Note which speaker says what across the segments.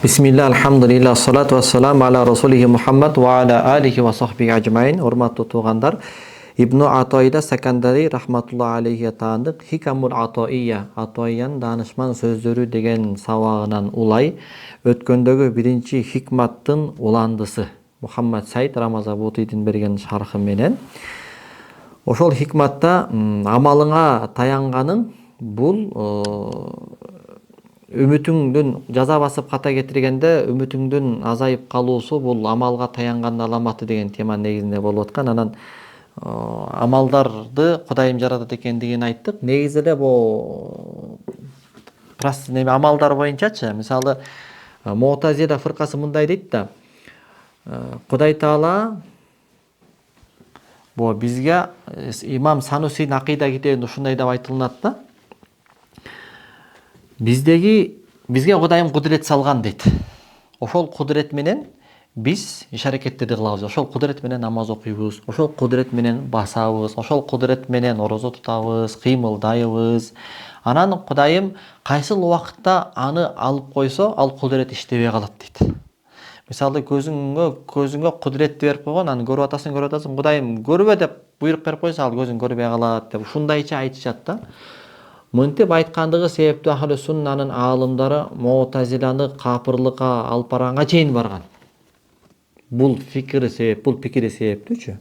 Speaker 1: Bismillah, alhamdulillah, salatu wassalamu ala rasulih Muhammad wa ala alihi wa sahbihi ajmain. Урматтуу туугандар, Ибн Атойда Сакандари рахматуллахи алейхи таандык Хикамул Атоия, Атоиян данышман сөздөрү деген сабагынан улай өткөндөгү биринчи хикматтын уландысы Мухаммад Сайд Рамазабутийдин берген шархы менен ошол хикматта амалыңа таянганың бул үмүтүңдүн жаза басып ката кетиргенде үмүтүңдүн азайып калуусу бул амалга таянгандын аламаты деген тема негизинде болуп аткан. Анан амалдарды Кудайым жаратат экендигин айттык. Негизи эле бул амалдар боюнчачы, мисалы Муътазила фыркасы мындай дейт да, Кудай Таала бул бизге имам Санусидің акыйда китебинде ушундай деп айтылынат да, бизге Кудайым кудурет салган дейт. Ошол кудурет менен биз иш аракеттерди кылабыз. Ошол кудурет менен намаз окуйбуз, ошол кудурет менен басабыз, ошол кудурет менен орозо тутабыз, кыймылдайбыз. Анан Кудайым кайсыл убакытта аны алып койсо, ал кудурет иштебей калат дейт. Мисалы көзүңө кудуретти берип койгон, аны көрүп атасың, Кудайым көрбө деп буйрук берип койсо, ал көзүң көрбөй калат деп ушундайча айтышат да. Мынтип айткандыгы себептүү Ахлы Суннанын аалымдары Муътазиланы капырлыкка алып барганга чейин барган. Бул пикири себептүүчү.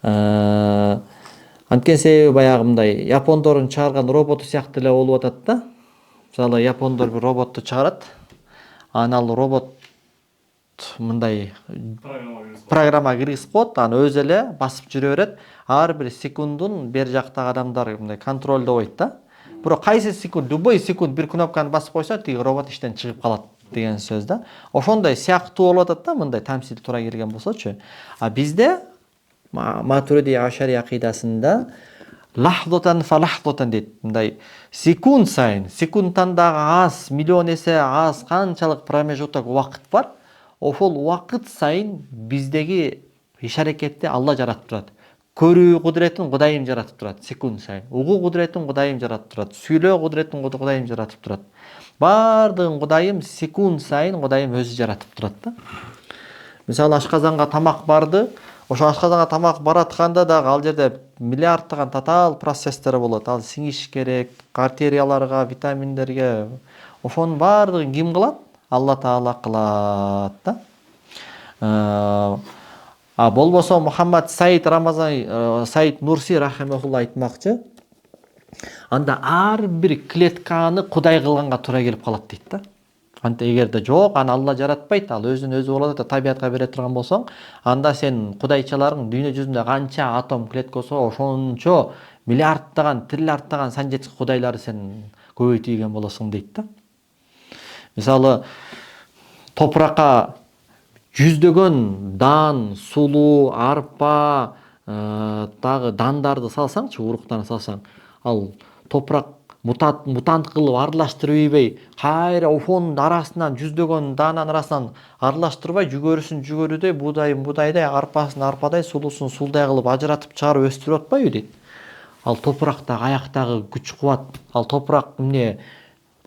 Speaker 1: Анткен себеби баягындай япондордун чыгарган роботу сыяктуу эле болуп атат да. Мисалы япондор бир роботту чыгарат. Анан ал робот мындай программа киргизип коет, аны өзү эле басып жүрө берет. Ар бир секундун бер жактагы адамдар мындай контролдобойт да. Бирок кайсы секунд, любой секунд бир кнопканы басып койсо, тиги робот иштен чыгып калат деген сөз да. Ошондой сыяктуу болуп атат да, мындай тамсил туура келген болсочу. А бизде Матуриди Ашари акыйдасында лахзотан фалахзотан дейт. Мындай секунд сайын, секундтан дагы аз, миллион эсе аз канчалык промежуток убакыт бар. Ошол убакыт сайын биздеги иш аракетти Алла жаратып турат. Көрүү кудуретин Кудайым жаратып турат секунд сайын. Угуу кудуретин Кудайым жаратып турат. Сүйлөө кудуретин Кудайым жаратып турат. Бардыгын Кудайым секунд сайын Кудайым өзү жаратып турат да. Мисалы ашказанга тамак барды, ошо ашказанга тамак баратканда дагы ал жерде миллиардтаган татаал процесстер болот. Ал сиңиш керек, артерияларга, витаминдерге. Ошонун бардыгын ким кылат? Алла Таала кылат да. А болбосо Мухаммад Сайд Нурси рахимахулла айтмакчы, анда ар бир клетканы Кудай кылганга туура келип калат дейт да. Анда эгерде жок, аны Алла жаратпайт, ал өзүн өзү болот да, табиятка бере турган болсоң, анда сен кудайчаларың дүйнө жүзүндө канча атом клеткасы ошончо миллиардтаган, триллиардтаган сан жетиш кудайларды сен көбөйтүргөн болосуң дейт да. Мисалы топуракка жүздөгөн дан, сулуу, арпа, дагы дандарды салсаңчы, уруктарын салсаң, ал топурак мутант кылып аралаштырып ийбей, кайра ошонун арасынан жүздөгөн даанын арасынан аралаштырбай, жүгөрүдөй, будайдай, арпасын арпадай, сулуусун сулдай кылып ажыратып чыгарып өстүрүп атпайбы дейт. Ал топурактагы аяктагы күч кубат, ал топурак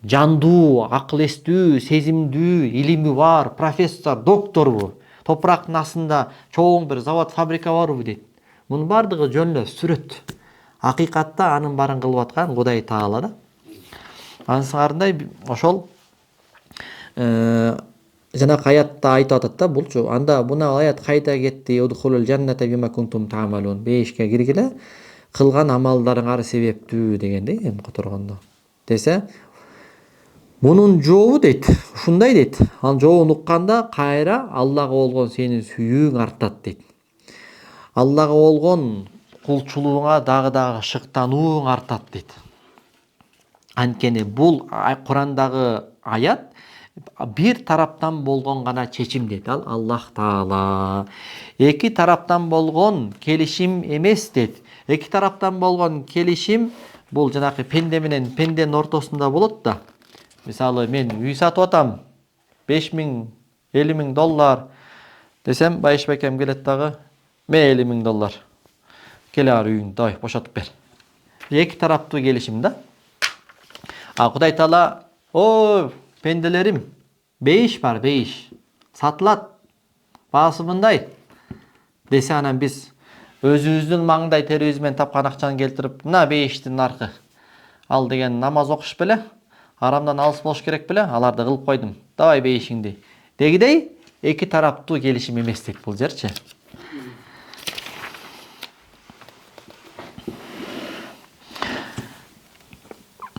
Speaker 1: жандуу, акыл эстүү, сезимдүү, илими бар, профессор, доктор бу. Топурактын астында чоң бир завод, фабрика барбы дейт. Мунун бардыгы жөн эле сүрөт. Акыйкатта анын баарын кылып аткан Кудай Таала да. Ансыңарындай ошол жанакы аятта айтып атат да, булчу. Анда мына аят кайда кетти? Удхулул жанната бима кунтум таамалун. Бейишке киргиле, кылган амалдарыңар себептүү дегендей эми которгондо. Десе, мунун жообу дейт, ушундай дейт. Ал жообун укканда кайра Аллага болгон сенин сүйүүң артат дейт. Аллага болгон кулчулугуңа дагы шыктанууң артат дейт. Анткени бул Курандагы аят бир тараптан болгон гана чечим дейт. Ал Аллах Таала. Эки тараптан болгон келишим эмес дейт. Эки тараптан болгон келишим бул жанакы пенде менен пенденин ортосунда болот да. Мисалы мен үй сатып атам, 5.000, 50.000 доллар десем, байыш бекем келет дагы, мен 50.000 доллар. Келе ар үйүңдү, бошотуп бер. эки тараптуу келишим да. Кудай Таала, о пенделерим, бейиш бар, бейиш. Сатылат. Баасы мындай десе, анан биз өзүбүздүн маңдай терибиз менен тапкан акчаны келтирип, мына бейиштин наркы. Ал деген намаз окуш беле, арамдан алыс болуш керек беле, аларды кылып койдум. Давай бейишиңди. Дегидей эки тараптуу келишим эмес дейт бул жерчи.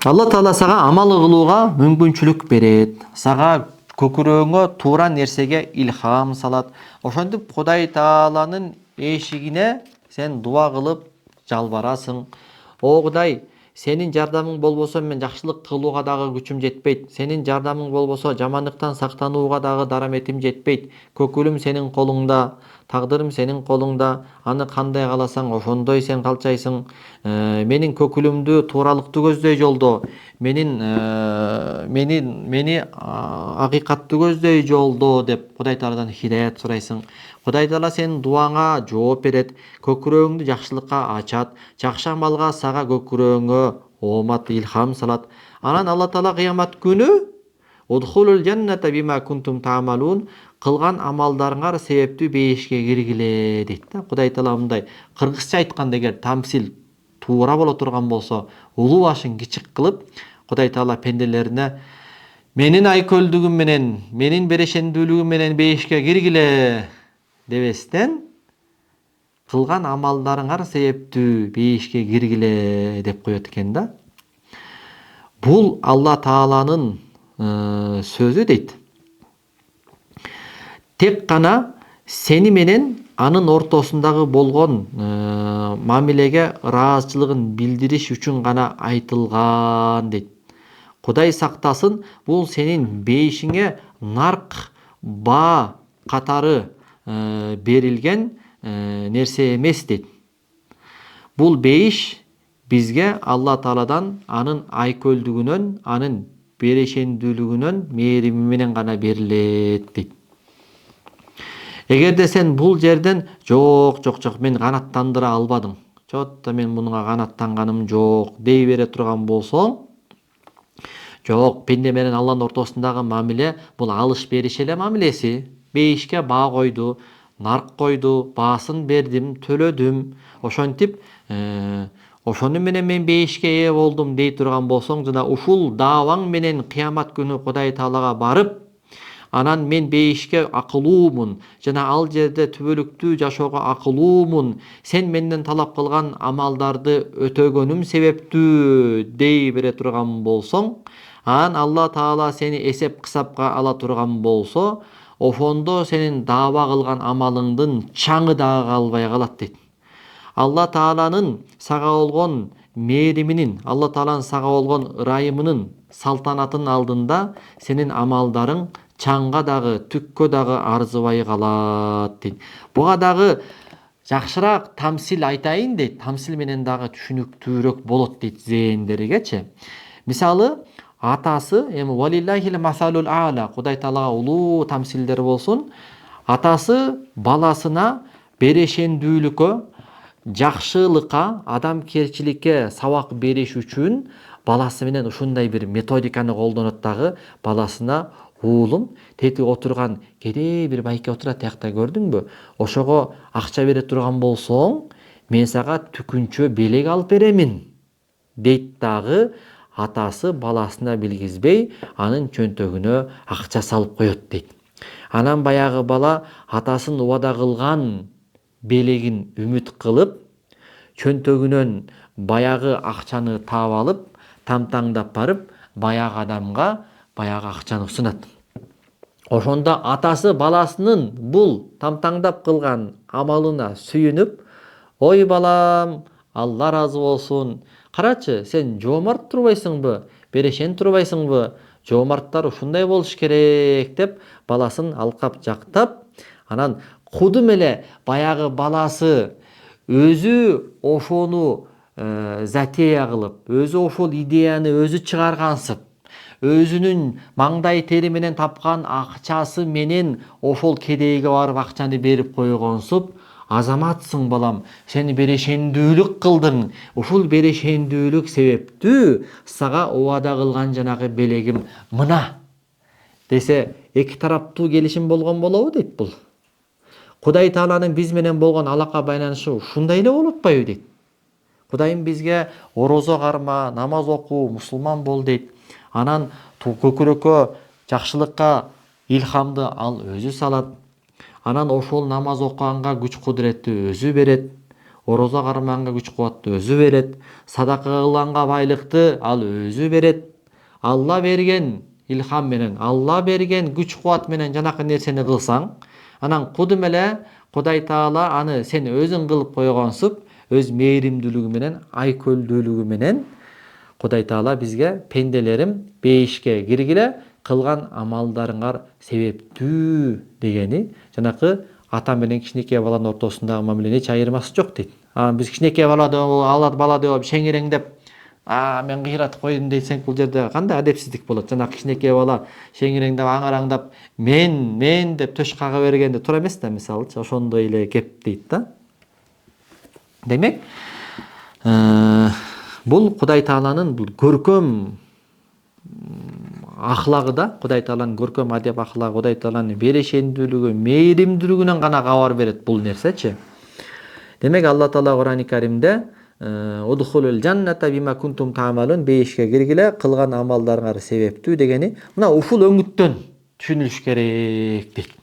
Speaker 1: Алла Таала сага амалы кылууга мүмкүнчүлүк берет. Сага көкүрөгүңө туура нерсеге илхам салат. Ошентип Кудай Тааланын эшигине сен дуа кылып жалбарасың. О Кудай, сенин жардамың болбосо мен жакшылык кылууга дагы күчүм жетпейт. Сенин жардамың болбосо жамандыктан сактанууга дагы дараметим жетпейт. Көкүлүм сенин колуңда, тагдырым сенин колуңда. Аны кандай кааласаң ошондой сен калчайсың. Менин көкүлүмдү тууралыкты көздөй жолдо. Мени акыйкатты көздөй жолдо деп Кудай Тааладан хидаят сурайсың. Кудай Таала сенин дуаңа жооп берет. Көкүрөгүңдү жакшылыкка ачат. Жакшы амалга сага көкүрөгүңө оомат, илхам салат. Анан Алла Таала кыямат күнү удхулул жанната бима кунтум таамалун, кылган амалдарыңар себептүү бейишке киргиле дейт да. Кудай Таала мындай кыргызча айтканда, эгер тамсил туура боло турган болсо, улуу башын кичик кылып, Кудай Таала пенделерине менин айкөлдүгүм менен, менин берешендүүлүгүм менен бейишке киргиле дебестен, кылган амалдарыңар себептүү бейишке киргиле деп коет экен да. Бул Алла Тааланын сөзү дейт. Тек гана сени менен анын ортосундагы болгон мамилеге ыраазычылыгын билдириш үчүн гана айтылган дейт. Кудай сактасын, бул сенин бейишиңе нарк, баа катары берилген нерсе эмес дейт. Бул бейиш бизге Алла Тааладан анын айкөлдүгүнөн, анын берешендүүлүгүнөн, мээрими менен гана берилет дейт. Эгерде сен бул жерден жок мен канаттандыра албадым, чотто мен мунуга канаттанганым жок дей бере турган болсоң, жок, пенде менен Алланын ортосундагы мамиле бул алыш бериш эле мамилеси. Бейишке баа койду, нарк койду, баасын бердим, төлөдүм. Ошентип ошону менен мен бейишке ээ болдум дей турган болсоң, жана ушул даабаң менен кыямат күнү Кудай Таалага барып, анан мен бейишке акылуумун жана ал жерде түбөлүктүү жашоого акылуумун, сен менден талап кылган амалдарды өтөгөнүм себептүү дей бере турган болсоң, анан Алла Таала сени эсеп кысапка ала турган болсо, ошондо сенин даава кылган амалыңдын чаңы дагы калбай калат дейт. Алла Тааланын сага болгон мээриминин, Алла Тааланын сага болгон ырайымынын, салтанатынын алдында сенин амалдарың чаңга дагы, түккө дагы арзыбай калат дейт. Буга дагы жакшыраак тамсил айтайын дейт. Тамсил менен дагы түшүнүктүүрөөк болот дейт зээндеригечи. Мисалы, атасы, эми валиллахил масалул а'ла, Кудай Таалага улуу тамсилдер болсун. Атасы баласына берешендүүлүккө, жакшылыкка, адамкерчиликке сабак бериш үчүн баласы менен ушундай бир методиканы колдонот дагы. Баласына: уулум, тети отурган кедей бир байке отурат, тиякта көрдүңбү? Ошого акча бере турган болсоң, мен сага түкүнчө белек алып беремин дейт дагы. Атасы баласына билгизбей, анын чөнтөгүнө акча салып коет дейт. Анан баягы бала атасын убада кылган белегин үмүт кылып, чөнтөгүнөн баягы акчаны таап алып, тамтаңдап барып, баягы адамга баягы акчаны сунат. Ошондо атасы баласынын бул тамтаңдап кылган амалына сүйүнүп: ой балам, Алла ыраазы болсун, карачы, сен жоомарт турбайсыңбы, берешен турбайсыңбы, жоомарттар ушундай болуш керек деп баласын алкап жактап, анан кудум эле баягы баласы өзү ошону затея кылып, өзү ошол идеяны өзү чыгаргансып, өзүнүн маңдай тери менен тапкан акчасы менен ошол кедейге барып акчаны берип койгонсуп, азаматсың балам, сен берешендүүлүк кылдың. Ушул берешендүүлүк себептүү сага убада кылган жанагы белегим мына десе, эки тараптуу келишим болгон болобу дейт бул. Кудай Тааланын биз менен болгон алака байланышы ушундай эле болуп атпайбы дейт. Кудайым бизге орозо карма, намаз оку, мусулман бол дейт. Анан көкүрөккө жакшылыкка илхамды ал өзү салат. Анан ошол намаз окуганга күч кудуретти өзү берет. Орозо кармаганга күч кубатты өзү берет. Садака кылганга байлыкты ал өзү берет. Алла берген илхам менен, Алла берген күч кубат менен жанакы нерсени кылсаң, анан кудум эле Кудай Таала аны сен өзүң кылып койгонсуп, өз мээримдүүлүгү менен, айкөлдүүлүгү менен Кудай Таала бизге пенделерим бейишке киргиле, кылган амалдарыңар себептүү дегени жанакы ата менен кичинекей баланын ортосундагы мамилени эч айырмасы жок дейт. Биз кичинекей бала деп шеңиреңдеп, мен кыйратып койдум дейсең, бул жерде кандай адепсиздик болот? Жана кичинекей бала шеңиреңдеп, аңараңдап, мен деп төш кага бергенде туура эмес да, мисалычы, ошондой эле кеп дейт да. Демек, бул Кудай Тааланын бул көркөм ахлагы да, Кудай Тааланын көркөм адеп ахлагы, Кудай Тааланын берешендүүлүгү, мээримдүүлүгүнөн гана кабар берет бул нерсечи. Демек, Алла Таала Кур'ан-ы Каримде удхулул жанната бима кунтум таамалун, бейишке киргиле, кылган амалдарыңар себептүү дегени мына ушул өңүттөн түшүнүлүш керек дейт.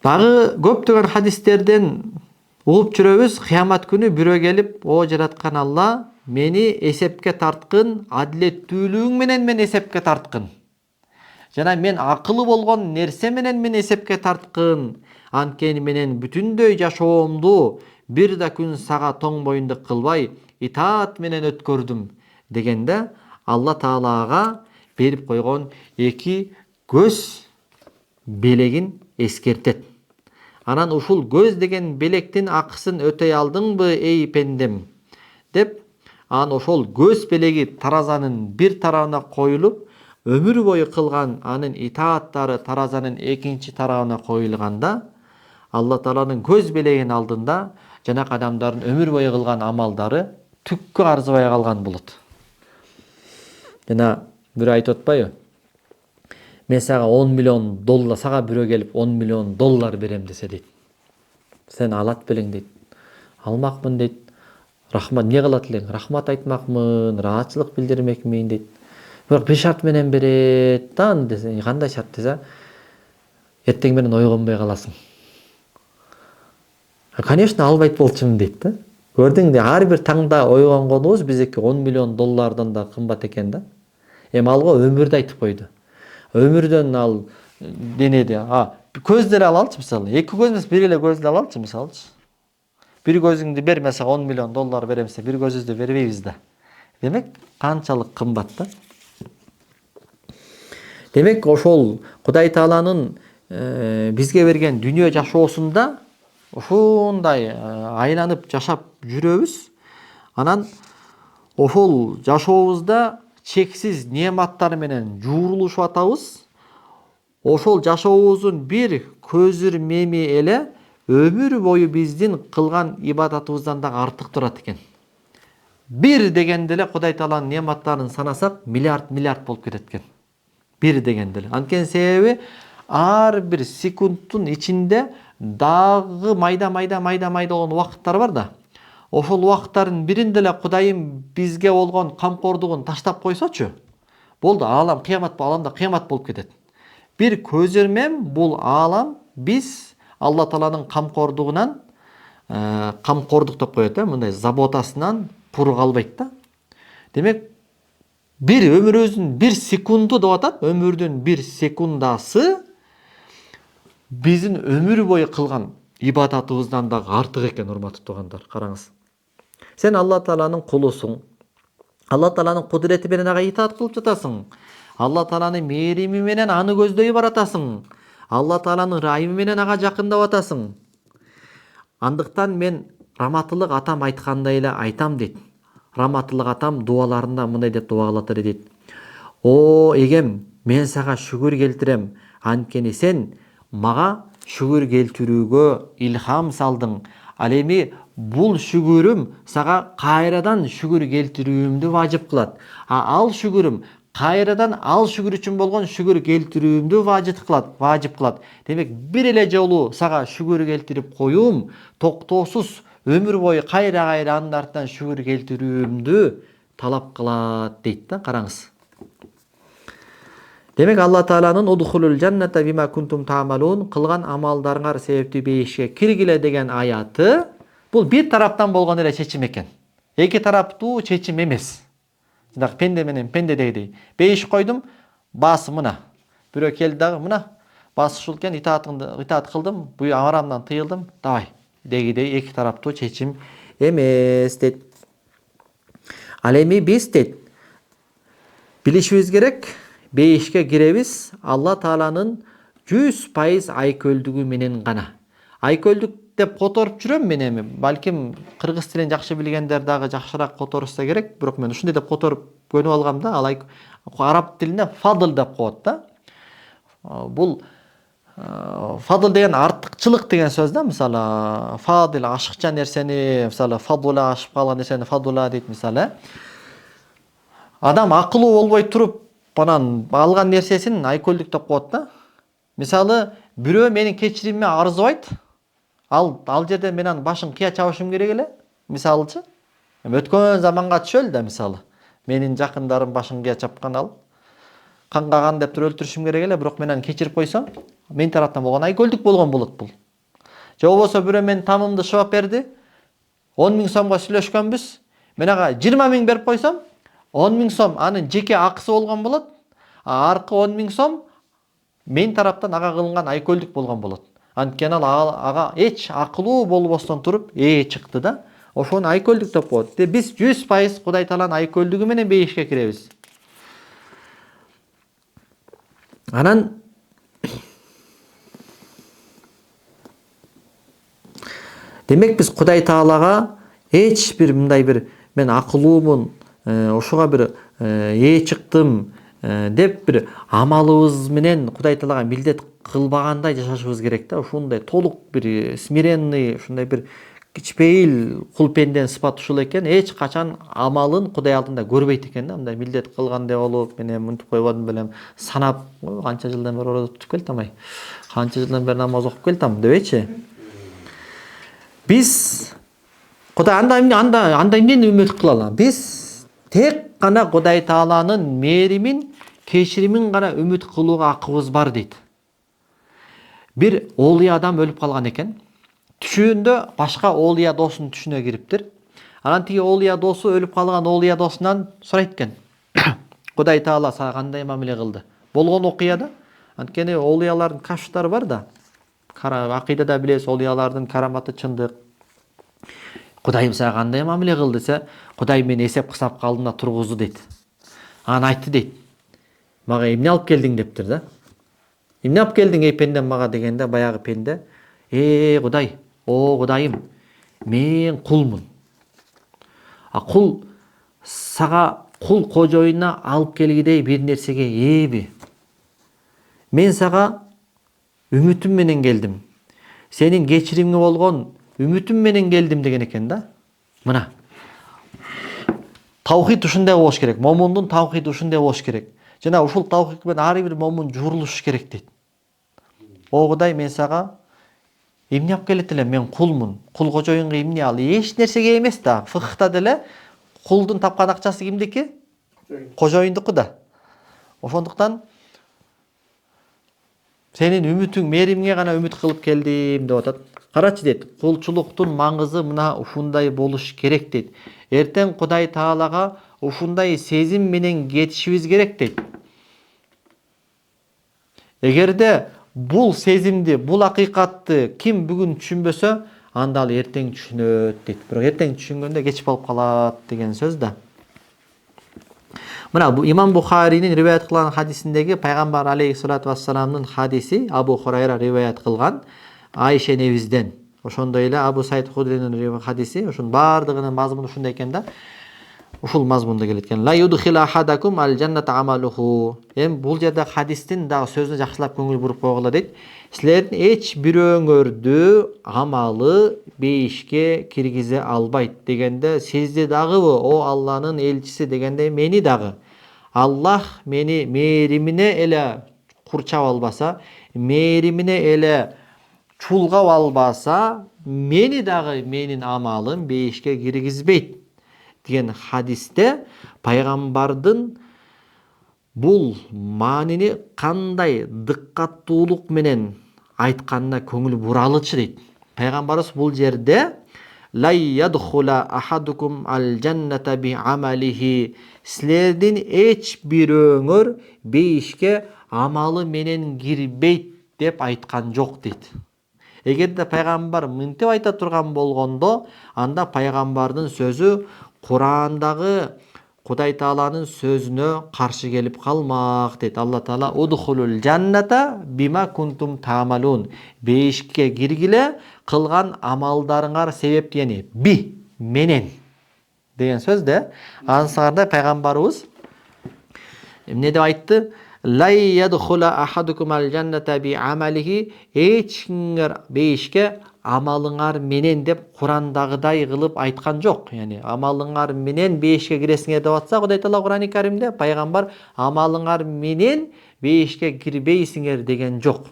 Speaker 1: Дагы көптөгөн хадистерден угуп жүрөбүз, кыямат күнү бирөө келип, о жараткан Алла, мени эсепке тарткын, адилеттүүлүгүң менен мен эсепке тарткын. Жана мен акылы болгон нерсе менен мен эсепке тарткын. Анткени менен бүтүндөй жашоомду бир да күн сага тоң боюндук кылбай, итаат менен өткөрдүм дегенде, Алла Таалага берип койгон эки көз белегин эскертет. Анан ушул көз деген белектин акысын өтөй алдыңбы, эй пендем деп, анан ошол көз белеги таразанын бир тарабына коюлуп, өмүр бою кылган анын итааттары таразанын экинчи тарабына коюлганда, Алла Тааланын көз белегинин алдында жанакы адамдардын өмүр бою кылган амалдары түккө арзыбай калган болот. Жана бирөө айтып атпайбы? Мен сага 10 миллион доллар, сага бирөө келип 10 миллион доллар берем десе дейт. Сен алат белең дейт. Алмакмын дейт. Рахмат, не кылат элең? Рахмат айтмакмын, ыраазычылык билдирмекмин дейт. Бирок бир шарт менен берет да, десе, кандай шарт десе, эртең менен ойгонбой каласың. Конечно, албайт болчумун дейт да. Көрдүң де, ар бир таңда ойгонгонубуз бизеки 10 миллион доллардан да кымбат экен да. Алга өмүрдү айтып койду. Өмүрдөн ал денеди. Көздү эле алалычы, мисалы. Эки көз эмес, бир эле көздү алалычы, мисалычы. Бир көзүңдү бер, mesela 10 миллион доллар беремсе, бир көзүбүздү бербейбиз да. Демек, канчалык кымбат да. Демек, ошол Кудай Тааланын бизге берген дүнүйө жашоосунда ушундай айланып жашап жүрөбүз. Анан ошол жашообузда чексиз неаматтар менен жуурулушуп атабыз. Ошол жашообуздун бир көзүр меми эле өмүр бою биздин кылган ибадатыбыздан да артык турат экен. Бир дегенде эле Кудай Тааланын неаматтарын санасак, миллиард болуп кетет экен. Бир дегенде эле. Анткени себеби ар бир секундтун ичинде дагы майда болгон убакыттар бар да. Ошол убакыттардын биринде эле Кудайым бизге болгон камкордугун таштап койсочу, болду, аалам кыямат, ааламда кыямат болуп кетет. Бир көзөрмем бул аалам биз Алла Тааланын камкордугунан, камкордук деп коет, мындай заботасынан куру калбайт да. Демек, бир өмүрүбүздүн бир секунду деп атат, өмүрдүн бир секундасы биздин өмүр бою кылган ибадатыбыздан да артык экен, урматтуу туугандар. Караңыз. Сен Алла Тааланын кулусуң. Алла Тааланын кудурети менен ага итаат кылып жатасың. Алла Тааланын мээрими менен аны көздөй баратасың. Алла Тааланын ырайымы менен ага жакындап атасың. Андыктан мен Раматылык атам айткандай эле айтам дейт. Раматылык атам дуаларында мындай деп дуа кылат эле дейт. О эгем, мен сага шүгүр келтирем, анткени сен мага шүгүр келтирүүгө илхам салдың. Ал эми бул шүгүрүм сага кайрадан шүгүр келтирүүмдү важип кылат. Ал шүгүрүм кайрадан ал шүгүр үчүн болгон шүгүр келтирүүмдү важип кылат. Демек бир эле жолу сага шүгүр келтирип коюум токтоосуз өмүр бою кайра анын артынан шүгүр келтирүүмдү талап кылат дейт да. Караңыз. Демек Алла Тааланын удхулул жанната бима кунтум таамалун кылган амалдарыңар себептүү бейишке киргиле деген аяты бул бир тараптан болгон эле чечим экен. Эки тараптуу чечим эмес. Жана пенде менен пендедегидей. Бейиш койдум, баасы мына. Бирөө келди дагы мына баасы ушул экен, итаат кылдым, буй арамдан тыйылдым, давай дегидей эки тараптуу чечим эмес дейт. Ал эми биз дейт билишибиз керек, бейишке киребиз Алла Тааланын 100% айкөлдүгү менен гана. Айкөлдүк деп которуп жүрөм мен эми. Балким кыргыз тилин жакшы билгендер дагы жакшыраак которушса керек. Бирок мен ушундай деп которуп көнүп алгам да. Ал араб тилинде фадл деп коет да. Бул фадл деген артыкчылык деген сөз да. Мисалы, фадил ашыкча нерсени, мисалы, фадула ашып калган нерсени фадула дейт мисалы. Адам акылуу болбой туруп, анан алган нерсесин айкөлдүк деп коет да. Мисалы, бирөө менин кечиримиме арызбайт. Ал жерде мен анын башын кыя чабышым керек эле. Мисалычы, өткөн заманга түшөлү да мисалы. Менин жакындарым башын кыя чапкан, ал кангаган деп туруп өлтүрүшүм керек эле, бирок мен аны кечирип койсом, мен тараптан болгон айкөлдүк болгон болот бул. Же болбосо бирөө менин тамымды шыбап берди. 10 000 сомго сүйлөшкөнбүз. Мен ага 20 000 берип койсом, 10 000 сом анын жеке акысы болгон болот. Аркы 10 000 сом мен тараптан ага кылынган айкөлдүк болгон болот. Анткени ага эч акылуу болбостон туруп чыкты да. Ошону айкөлдүк деп коет. Биз 100% Кудай Тааланын айкөлдүгү менен бейишке киребиз. Анан демек биз Кудай Таалага эч бир мындай бир мен акылуумун, ошого бир чыктым деп бир амалыбыз менен Кудай Таалага милдет кылбагандай жашашыбыз керек да. Ушундай толук бир смиренный, ушундай бир кичпейил кул пенденин сыпаты ушул экен. Эч качан амалын Кудай алдында көрбөйт экен да. Мындай милдет кылгандай болуп, мен эми мынтип койбодум белем, санап, канча жылдан бери орозо тутуп келатам, канча жылдан бери намаз окуп келатам дебейчи. Биз Кудай анда эмнени үмүт кылалы? Биз тек гана Кудай Тааланын мээримин, кечиримин гана үмүт кылууга акыбыз бар дейт. Бир оолия адам өлүп калган экен. Түшүндө башка оолия досунун түшүнө кириптир. Анан тиги оолия досу өлүп калган оолия досунан сурайт экен. Кудай Таала сага кандай мамиле кылды? Болгон окуяда. Анткени оолиялардын кашфтары бар да. Акыйдада билебиз, оолиялардын караматы чындык. Кудайым сага кандай мамиле кылды десе, Кудай мени эсеп-кысапка алдына тургузду дейт. Анан айтты дейт. Мага эмне алып келдиң дептир да. Эмне алып келдиң эй пендем мага дегенде, баягы пенде, Кудай, Кудайым, мен кулмун. Кул сага кул кожоюна алып келгидей бир нерсеге ээби. Мен сага үмүтүм менен келдим. Сенин кечиримиңе болгон үмүтүм менен келдим деген экен да. Мына. Таухид ушундай болуш керек. Момундун таухиди ушундай болуш керек. Жана ушул таухид менен ар бир момун журулуш керек дейт. Кудай, мен сага эмне алып келет элем? Мен кулмун. Кул кожоюнга эмне ал? Эч нерсеге эмес да. Фыкхта деле кулдун тапкан акчасы кимдики? Кожоюндуку да. Ошондуктан сенин үмүтүң, мээримиңе гана үмүт кылып келдим деп атат. Карачы дейт, кулчулуктун маңызы мына ушундай болуш керек дейт. Эртең Кудай Таалага ушундай сезим менен кетишибиз керек дейт. Эгерде бул сезимди, бул акыйкатты ким бүгүн түшүнбөсө, анда ал эртең түшүнөт дейт. Бирок эртең түшүнгөндө кеч болуп калат деген сөз да. Мына бу Имам Бухаринин риваят кылган хадисиндеги пайгамбар алейхиссалату вассаламдын хадиси, Абу Хурайра риваят кылган Айша энебизден. Ошондой эле Абу Саид Худринин хадиси, ошонун баардыгынын мазмуну ушундай экен да. ушул мазмунда келет экен. Ла юдхила ахадакум ал жанната амалуху. Бул жерде хадистин дагы сөзүнө жакшылап көңүл буруп койгула дейт. Силердин эч бирөөңөрдү амалы бейишке киргизе албайт дегенде сизди дагыбы о Алланын элчиси дегенде мени дагы Аллах мени мээримине эле курчап албаса, мээримине эле чулгап албаса, мени дагы менин амалым бейишке киргизбейт деген хадисте пайгамбардын бул маанини кандай дыккаттуулук менен айтканына көңүл буралычы дейт. Пайгамбарыбыз бул жерде ла ядхула ахадукум ал жанната би амалихи, силердин эч бирөөңөр бейишке амалы менен кирбейт деп айткан жок дейт. Эгерде пайгамбар мынтип айта турган болгондо, анда пайгамбардын сөзү Курандагы Кудай Тааланын сөзүнө каршы келип калмак дейт. Алла Таала удхулул жанната бима кунтум таамалун. Бейишке киргиле кылган амалдарыңар себеп дегени би менен деген сөз да. Ансыгарда пайгамбарыбыз эмне деп айтты? Ла ядхула ахадукум ал жанната би амалихи, эч кимгер бейишке амалыңар менен деп Курандагыдай кылып айткан жок. Яни амалыңар менен бейишке киресиңер деп атса, Кудай Таала Курани Каримде пайгамбар амалыңар менен бейишке кирбейсиңер деген жок.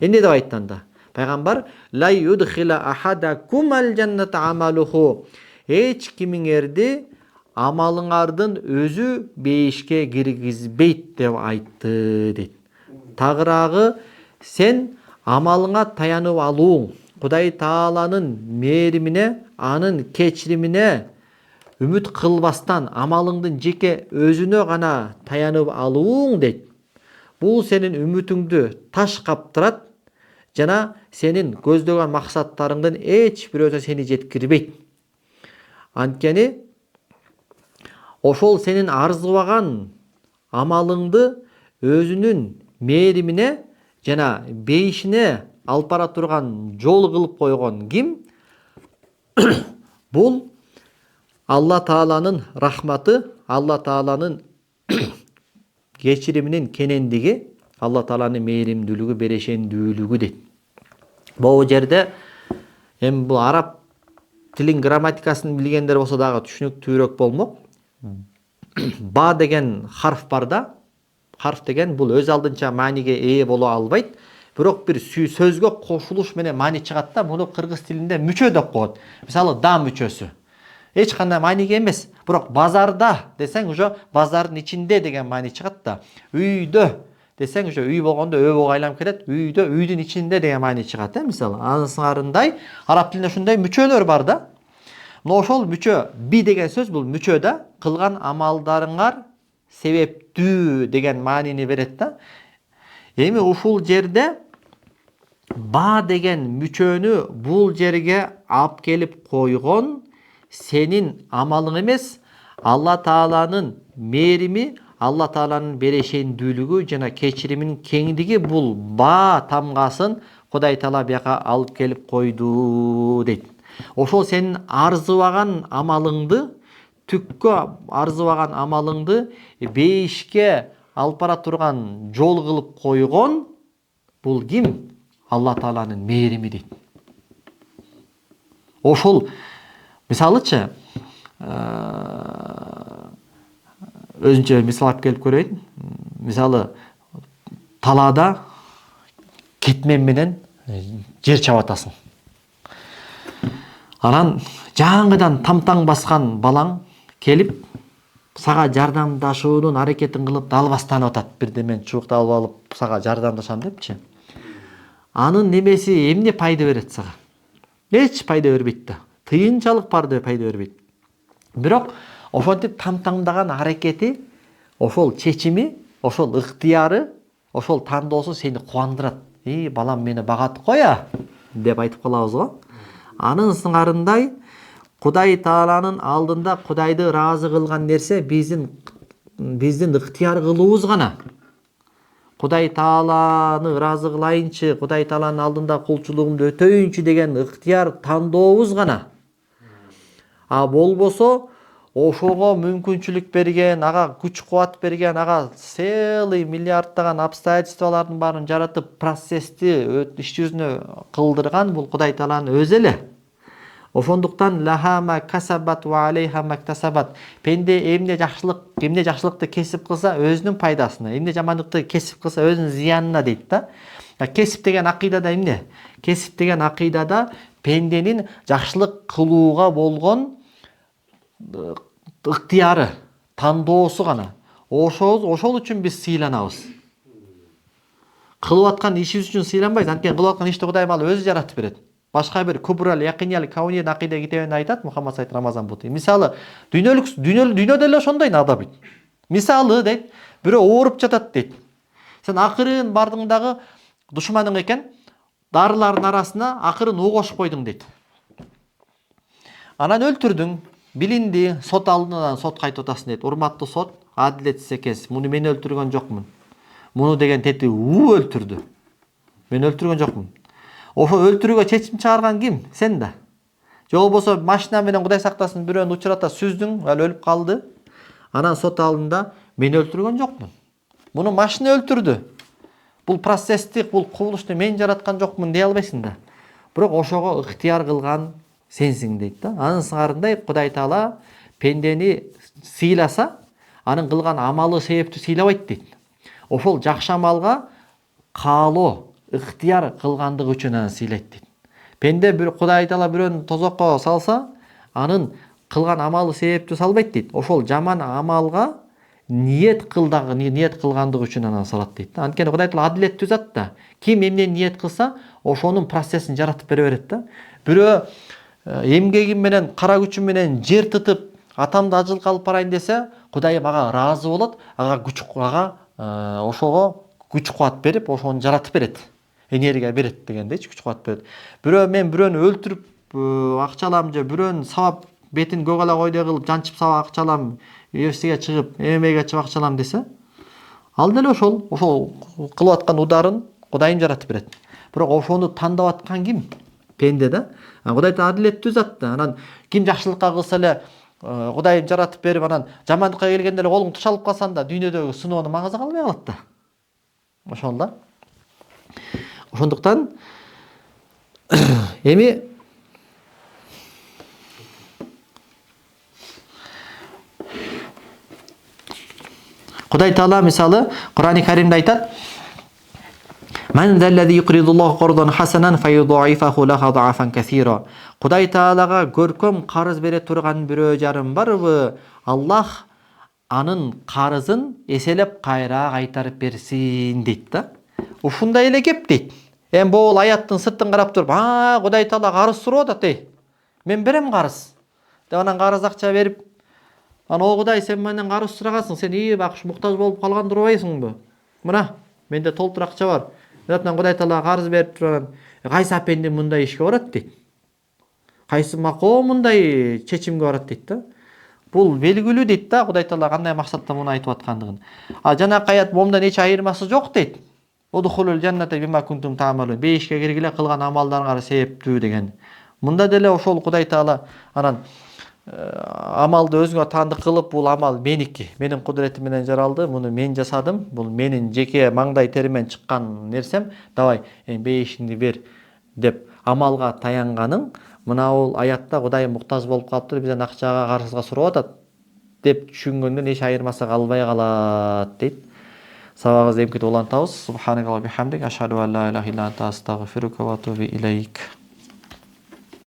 Speaker 1: Эмне деп айтты анда? Пайгамбар ла юдхила ахадакум ал жанната амалуху, эч кимиңерди амалыңардын өзү бейишке киргизбейт деп айтты дейт. Тагыраагы сен амалыңа таянып алууң, Кудай Тааланын мээримине, анын кечиримине үмүт кылбастан амалыңдын жеке өзүнө гана таянып алууң дейт. Бул сенин үмүтүңдү таш каптырат жана сенин көздөгөн максаттарыңдын эч бирөөсүнө сени жеткирбейт. Анткени ошол сенин арзыбаган амалыңды өзүнүн мээримине жана бейишине алып бара турган жол кылып койгон ким? Бул Алла Тааланын рахматы, Алла Тааланын кечириминин кенендиги, Алла Тааланын мээримдүүлүгү, берешендүүлүгү дейт. Бул жерде бул араб тилин грамматикасын билгендер болсо дагы түшүнүктүүрөөк болмок. Ба деген харф бар да. Харф деген бул өз алдынча мааниге ээ боло албайт. Бирок бир сөзгө кошулуш менен маани чыгат да. Муну кыргыз тилинде мүчө деп коет. Мисалы да мүчөсү. Эч кандай мааниге эмес. Бирок базарда десең уже базардын ичинде деген маани чыгат да. Үйдө десең уже үй болгондо өбөгө айланып кетет. Үйдө, үйдүн ичинде деген маани чыгат, мисалы. Анысыңарындай араб тилинде ушундай мүчөлөр бар да. Но ошол мүчө би деген сөз бул мүчөдө кылган амалдарыңар себептүү деген маанини берет да. Эми ушул жерде ба деген мүчөнү бул жерге алып келип койгон сенин амалың эмес, Алла Тааланын мээрими, Алла Тааланын берешендүүлүгү жана кечириминин кеңдиги бул ба тамгасын Кудай Таала бияка алып келип койду дейт. Ошол сенин арзыбаган амалыңды, түккө арзыбаган амалыңды бейишке алып бара турган жол кылып койгон бул ким? Алла Тааланын мээрими дейт. Ошол мисалычы өзүнчө мисал алып келип көрөйүн. Мисалы талаада кетмен менен жер чабатасың. Анан жаңыдан тамтаң баскан балаң келип сага жардамдашуунун аракетин кылып далбастан атат. Бирдемен чубукты алып сага жардамдашам депчи. Анын немеси эмне пайда берет сага? Эч пайда бербейт да. Тыйынчалык пайда бербейт. Бирок ошентип тамтаңдаган аракети, ошол чечими, ошол ыктыяры, ошол тандоосу сени кубандырат. Балам мени багат коя деп айтып калабыз го. Анын сыңарындай Кудай Тааланын алдында Кудайды ыраазы кылган нерсе биздин ыктыяр кылуубуз гана. Кудай Тааланы ыраазы кылайынчы, Кудай Тааланын алдында кулчулугумду өтөйүнчү деген ыктыяр тандообуз гана. А болбосо ошого мүмкүнчүлүк берген, ага күч кубат берген, ага целый миллиарддаган обстоятельстволордун баарын жаратып, процессти иш жүзүнө кылдырган бул Кудай Тааланын өзү эле. Ошондуктан лахама касабат ва алейха мактасабат. Пенде эмне жакшылыкты кесип кылса өзүнүн пайдасына, эмне жамандыкты кесип кылса өзүнүн зыянына дейт да. Кесип деген акыйдада эмне? Кесип деген акыйдада пенденин жакшылык кылууга болгон ыктыяры, тандоосу гана. Ошол үчүн биз сыйланабыз. Кылып аткан ишибиз үчүн сыйланбайбыз. Анткени кылып аткан ишти Кудай ал өзү жаратып берет. Башка бир Кубрал Якиниял Кауният акыйда китебинде айтат Мухаммад сайт Рамазан бути. Мисалы, дүйнөдө эле ошондой ада бит. Мисалы дейт, бирөө ооруп жатат дейт. Сен акырын бардың дагы душманың экен, дарылардын арасына акырын уу кошуп койдуң дейт. Анан өлтүрдүң, билинди, сот алдынан сот кайтып атасың дейт. Урматтуу сот, адилетсиз экенсиз. Муну мен өлтүргөн жокмун. Муну деген тети өлтүрдү. Мен өлтүргөн жокмун. Ошо өлтүрүүгө чечим чыгарган ким? Сен да. Же болбосо машина менен Кудай сактасын бирөөнү учурата сүздүң, ал өлүп калды. Анан сот алдында мен өлтүргөн жокмун. Муну машина өлтүрдү. Бул процессти, бул кубулушту мен жараткан жокмун дей албайсың да. Бирок ошого ыктыяр кылган сенсиң дейт да. Анын сыңарындай Кудай Таала пендени сыйласа, анын кылган амалы себептүү сыйлабайт дейт. Ошол жакшы амалга каалоо, ыктыяр кылгандыгы үчүн аны сыйлайт дейт. Пенде бир Кудай Таала бирөөнү тозокко салса, анын кылган амалы себептүү салбайт дейт. Ошол жаман амалга ниет кылгандыгы үчүн аны салат дейт. Анткени Кудай Таала адилеттүү зат да. Ким эмне ниет кылса, ошонун процессин жаратып бере берет да. Бирөө эмгегим менен, кара күчүм менен жер тытып, атамды ажылыкка алып барайын десе, Кудайым ага ыраазы болот, ошого күч кубат берип, ошону жаратып берет. Энергия берет дегендейчи, күч кубат берет. Мен бирөөнү өлтүрүп акча алам же бирөөнүн сабап бетин көгала койдой кылып жанчып сабап акча алам, UFC чыгып, ММАга чыгып акча алам десе, ал деле ошол кылып аткан ударын Кудайым жаратып берет. Бирок ошону тандап аткан ким? Пенде да. Кудай адилеттүү зат да. Анан ким жакшылыкка кылса эле Кудайым жаратып берип, анан жамандыкка келгенде эле колуң туш алып калсаң да дүйнөдөгү сыноонун маңызы калбай калат да. Ошол да. Ошондуктан эми Кудай Таала мисалы Кур'ан-ы Каримде айтат: "Ман заллази юқридуллаху қардан хасанан файюдаифаху лаху дафан касира." Кудай Таалага көркөм карыз бере турган бирөө жарым барбы? Аллах анын карызын эселеп кайра кайтарып берсин дейт да. Ушундай эле кеп дейт. Эми бул аяттын сыртын карап туруп, Кудай Таала карыз сурап атат, мен берем карыз деп анан карыз акча берип, о Кудай, сен менден карыз сурагансың, сен бакш муктаж болуп калган турбайсыңбы? Мына, менде толтур акча бар. Анан Кудай Таала карыз берип турган, кайсы апенди мындай ишке барат дейт. Кайсы маком мындай чечимге барат дейт да. Бул белгилүү дейт да, Кудай Таала кандай максатта муну айтып аткандыгын. Жанакы аят момундан эч айырмасы жок дейт. Удхулул жанната бима кунтум таамалун. Бейишке киргиле кылган амалдарыңар себептүү деген. Мында деле ошол Кудай Таала анан амалды өзүңө таандык кылып, бул амал меники, менин кудуретим менен жаралды, муну мен жасадым, бул менин жеке маңдай теримден чыккан нерсем, давай бейишиңди бер деп амалга таянганың, мына бул аятта Кудай муктаж болуп калыптыр, бизден акчага, карызга сурап атат деп түшүнгөндөн эч айырмасы калбай калат дейт. Сабагыбызды эмкиде улантабыз. Субханакаллаху ва бихамдик, ашхаду ан ла илаха илля анта астагфирука ва атубу илейк.